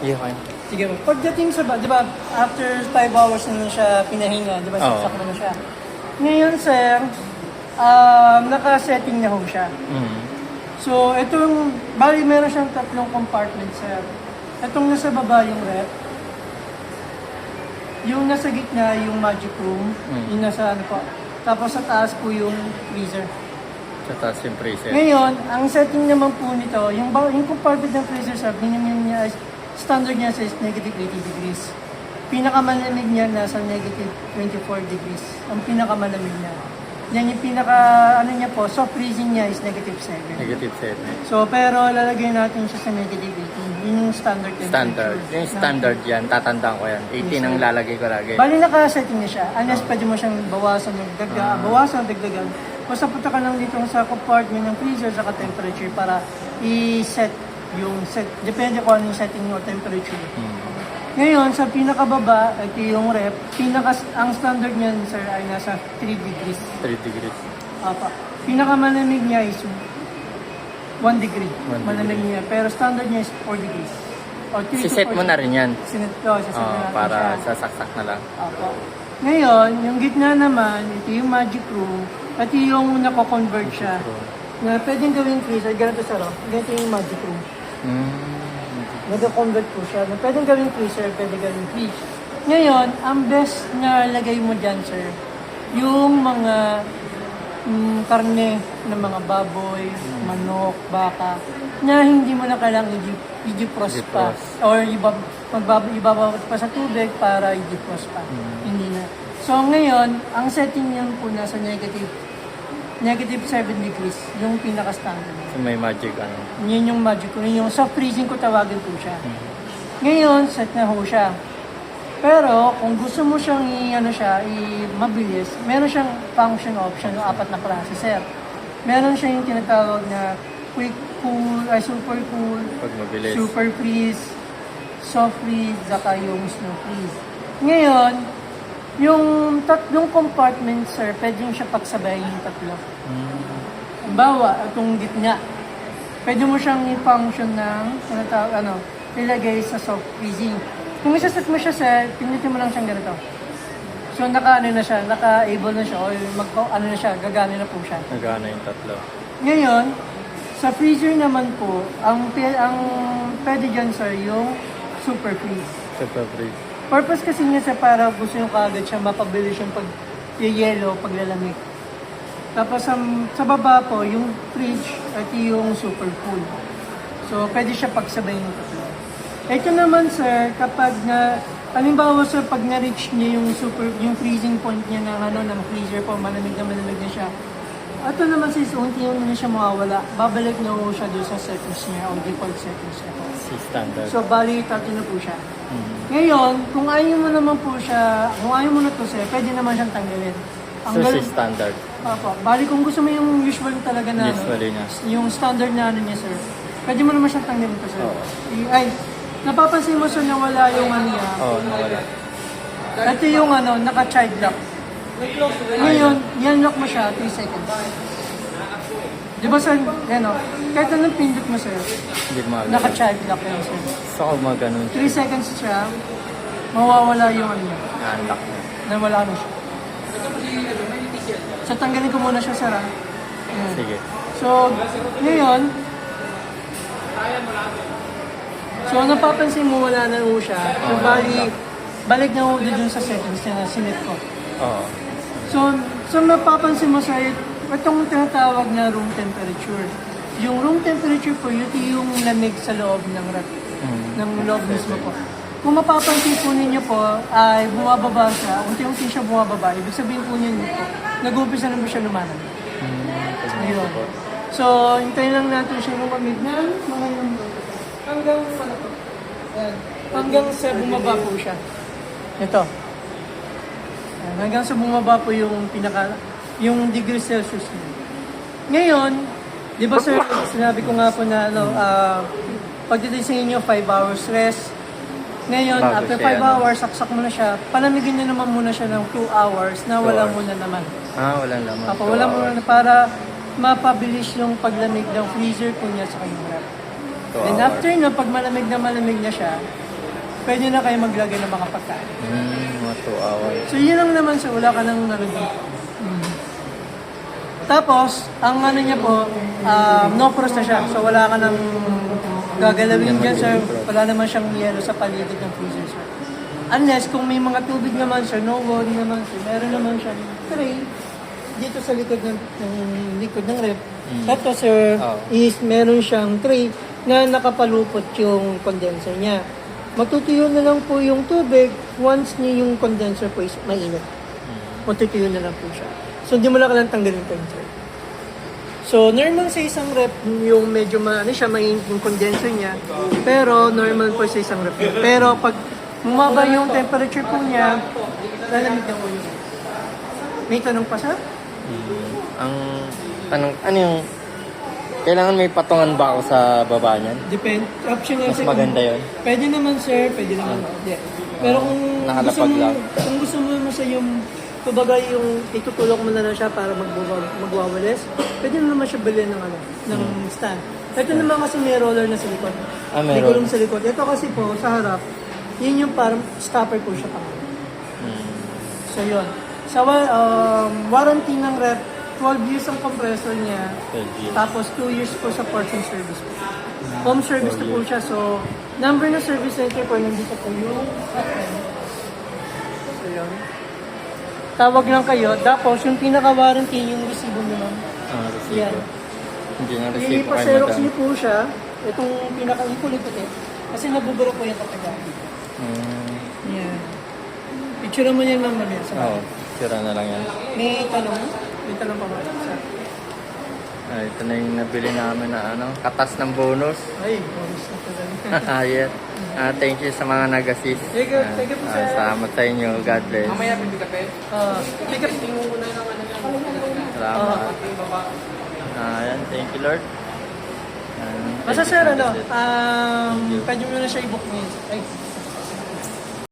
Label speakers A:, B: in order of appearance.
A: Iya kayo.
B: Sige po. Pagdating sa, di ba, after 5 hours na siya pinahinga, di ba,
A: Oo.
B: saksak na siya. Ngayon, sir, naka-setting na ho siya.
A: Mm.
B: So, itong, bali meron siyang 3 compartment, sir. Itong nasa baba yung rep. Yung nasa gitna, yung magic room. Yung nasa ano po. Tapos sa taas po yung freezer.
A: Sa taas yung freezer.
B: Ngayon, ang setting naman po nito, yung compartment ng freezer, sir, minimum niya, standard niya is negative 80 degrees. Pinakamalamig niya nasa negative 24 degrees. Ang pinakamalamig niya. Yan yung ano niya po, soft freezing niya is negative 7.
A: Negative 7.
B: So, pero lalagay natin siya sa negative 18. Yun yung standard temperature.
A: Standard. Yung standard yan, tatandaan ko yan. 18 ang lalagay ko lagi.
B: Bali naka-setting na siya. Unless pwede mo siyang bawasan, dagdagan. Basta punta ka lang dito sa compartment ng freezer sa temperature para i-set yung set. Depende kung ano yung setting o temperature. Ngayon, sa pinakababa, ito yung rep. Ang standard niyan, sir, ay nasa 3 degrees.
A: 3 degrees.
B: Apa. Pinakamalamig niya is 1 degree.
A: 1
B: Malamig
A: degree.
B: niya. Pero standard niya is 4 degrees. O 3 to
A: Siset
B: 4
A: mo na rin yan.
B: Sinet ko, siset na natin
A: Para
B: siya.
A: sasaksak na lang.
B: Apa. Ngayon, yung gitna naman, ito yung magic room. At yung nako-convert siya. Na pwedeng gawing freezer. Ganito sa ganito yung magic room. Nag-convert po siya. Na pwedeng gawing freezer, pwedeng gawing fridge. Ngayon, ang best na lagay mo dyan, sir, yung mga karne ng mga baboy, manok, baka, na hindi mo na kailangang i-defrost pa. Or ibabawat pa sa tubig para i-defrost pa. Hindi na. So ngayon, ang setting niyan po nasa negative 7 degrees, yung pinaka-standard.
A: So may magic ano.
B: Yun yung magic ko. Yun yung soft freezing ko tawagin po siya. Ngayon, set na ho siya. Pero, kung gusto mo siyang mabilis, meron siyang function option o 4 na klase, sir. Meron siya yung tinatawag na quick cool, super cool,
A: Pag mabilis.
B: super freeze, soft freeze, saka yung slow freeze. Ngayon, yung 3 compartment, sir, pwede yung siya pagsabayin yung 3. Bawa, itong gitna. Pwede mo siyang i-function ng, ilagay sa soft freezing. Kung isaset mo siya, sir, pinitin mo lang siyang ganito. So, naka-able na siya, o gagana na po siya.
A: Nagana yung 3.
B: Ngayon, sa freezer naman po, ang pwede dyan, sir, yung super freeze.
A: Super freeze.
B: Purpose kasi niya sa para gusto nyo kaagad siya mapabilis yung pag-yelo, paglalamig. Tapos sa baba po, yung fridge at yung super cool. So, pwede siya pagsabayin ng 3. Ito naman, sir, kapag halimbawa, sir, pag na-reach niya yung freezing point niya ng freezer po, malamig na siya. Ito naman, sis, unti-unti na siya mawawala. Babalik na po siya doon sa settings niya o default settings niya.
A: Si standard.
B: So, bali, 30 na po siya. Ngayon, kung ayaw mo naman po siya, kung ayaw mo na to, sir, pwede naman siyang tanggalin.
A: So si standard.
B: Opo. Bali, kung gusto mo yung usual talaga na,
A: Usually niya.
B: yung standard na niya, sir, pwede mo naman siyang tanggalin to, sir.
A: Oo.
B: Napapansin mo, sir, na wala yung niya.
A: Oo, nawala.
B: Ito yung naka-child lock. Ngayon, yan lock mo siya, 3 seconds. Di ba, sir, kahit anong pindot mo, sir,
A: Hindi mahal.
B: naka-child lock yan, sir.
A: So ako mga ganun.
B: 3 seconds siya, mawawala yung niya.
A: Na-unlock na.
B: Nawala na siya. So, tanggalin ko muna siya, sir. Ayan.
A: Sige.
B: So, ngayon, napapansin mo wala na po siya. So, balik na po dun sa settings na sinet ko.
A: Oo.
B: So napapansin mo sa itong tinatawag na room temperature. Yung room temperature po, yun yung lamig sa loob ng rat. Ng loob mismo po. Kung mapapansin po ninyo po, ay bumababa siya, unti-unti siya bumababa. Ibig sabihin po ninyo po, nag-uumpisa na po siya lumanan. Ayun. So, hintayin lang natin siya lumamig na mga yun. Hanggang sa bumaba po siya. Ito. Ayan, hanggang sa bumaba po yung yung degree Celsius niya. Ngayon, di ba, sir, sinabi ko nga po na pagdating sa inyo, 5 hours rest. Ngayon,
A: Bago
B: after
A: siya,
B: 5 hours, saksak mo na siya. Palamigin niyo naman muna siya ng 2 hours na wala muna naman.
A: Walang laman.
B: Wala muna na para mapabilis yung paglamig ng freezer po niya sa kanyang rep. And after na, pag malamig na siya, pwede na kayo maglagay ng mga pagkain.
A: Mga 2 hours.
B: So yun lang naman siya, wala ka nang ano dito. Tapos, ang ano niya po, no frost na siya. So wala ka nang gagalawin dyan, sir. Wala naman siyang yelo sa paligid ng freezer, sir. Unless kung may mga tubig naman, sir, no worry naman, sir. Meron naman siyang tray dito sa likod ng rep. Ito, sir, is meron siyang tray na nakapalupot yung condenser niya. Matutuyo na lang po yung tubig once yung condenser po is mainit. Matutuyo na lang po siya. So, hindi mo lang kailangan tanggalin po yung tray. So, normal sa isang rep, yung medyo mainit yung condenser niya. Pero, normal po sa isang rep. Pero, pag bumaba yung temperature po niya, lalamig na po yun. May tanong pa, sir?
A: Ang tanong, ano yung, kailangan may patungan ba ako sa baba niyan?
B: Depende. Optional
A: Mas maganda yun.
B: Pwede naman, sir. Pwede naman. Hindi. Pero kung gusto
A: Nakalapag
B: mo,
A: lang.
B: kung gusto mo sa yung, kumbaga yung itutulok mo na lang siya para magwawalis, pwede na naman siya bilhin ng stand. Ito naman kasi may roller na sa likod. May
A: Meron.
B: gulong sa likod. Ito kasi po, sa harap, yun yung parang stopper po siya pa. So yun. Sa warranty ng rep, 12 years ang compressor niya.
A: 12 years.
B: Tapos 2 years po sa parts and service po. Home service na po siya. So, number ng service center po, nandito po yung so yun. Tawag lang kayo. Tapos, yung pinaka-warranty, yung resibo naman.
A: Resibo.
B: Yan.
A: Hindi na resibo kay
B: Ilipa-xerox
A: madam.
B: niyo po siya. Itong pinaka-ikulit-ulit. Kasi nabubura po yung kapagay. Yan. Picture mo niyan naman yan.
A: Oo, sira na lang yan.
B: May tanong? May tanong pa ba?
A: Ito na yung nabili namin na katas ng bonus.
B: Ay, bonus na talaga.
A: Yes. Thank you sa mga nag-assist.
B: Thank you po, sir.
A: Salamat sa inyo. God bless.
B: Pick up yung muna ng ano niya.
A: Salamat. Ayan, thank you Lord.
B: Basta sir, pwede mo na siya i-book ngayon. Ay,